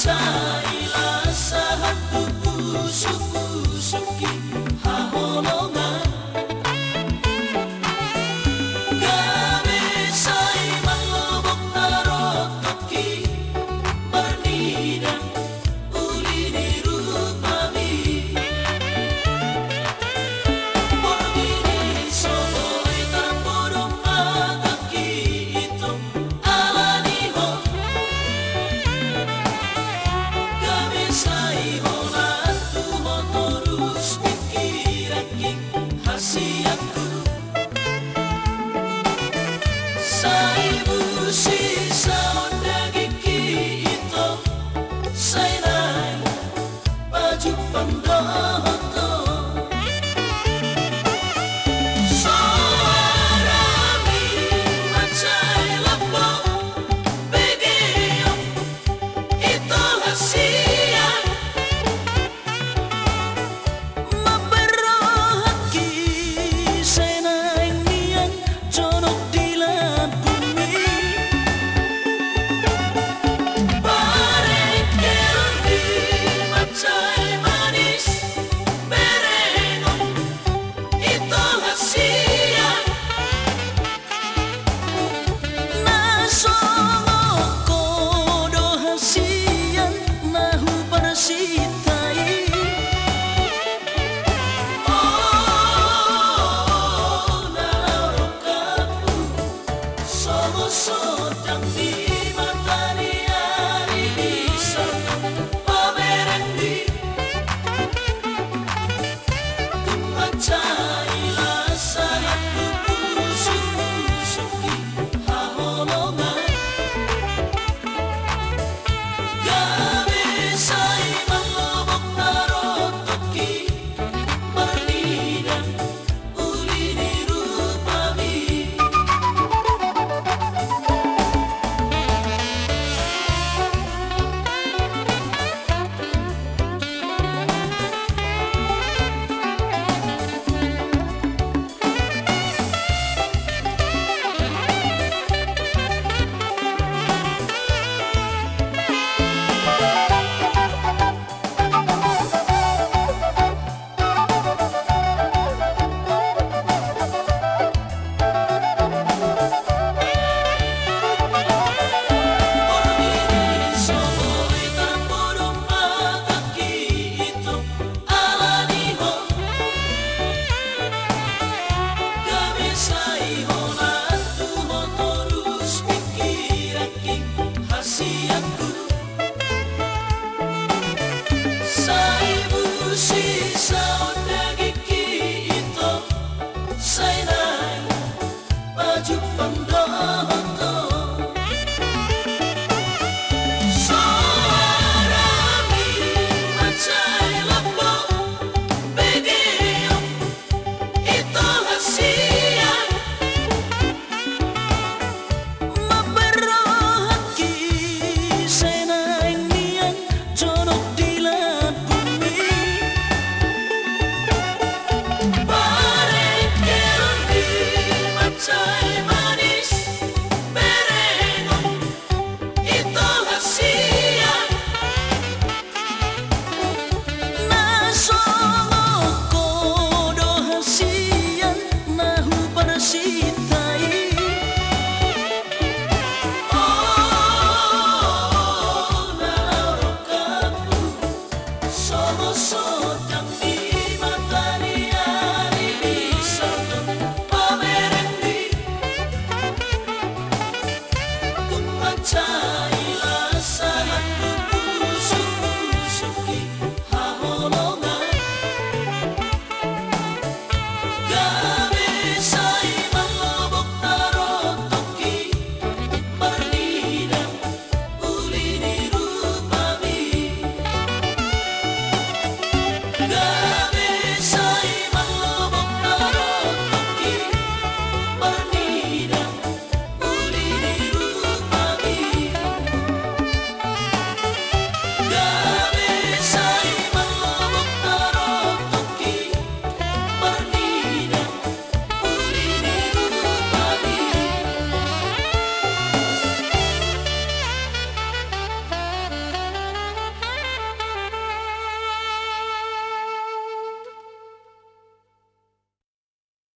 Cailah satu pusuk-pusuki haholongan gawe sai manglobok narotoki bernidang uli di rumami borgini soboi tambodong mataki itu alaniho gawe sai holan tuho terus pikiraking hasiatku sai busi saon dagiki itu sai nai baju pandoto suarami macai lapo begeong itu hasiat maberohaki sai nai niang jonok di bumi bareng kerundi macai manis berengong itu hasiat nasongo kodo hasian nahu persitai oh narokapu songo sodang di matani ari bisa pamerendi kumacailah satu pusuk-pusuki haholongan gawe sai manglobok narotoki bernidang uli di rumami borgini soboi tambodong mataki itu alaniho gawe sai holan tuho terus pikiraking hasiatku sai busi saon dagiki itu sai nai baju pandoto suarami macai lapo begeong itu hasiat maberohaki sai nai niang jonok di bumi bareng kerundi macai manis berengong itu hasiat nasongo kodo hasian nahu persitai oh narokapu songo sodang di matani ari bisa pamerendi kumacai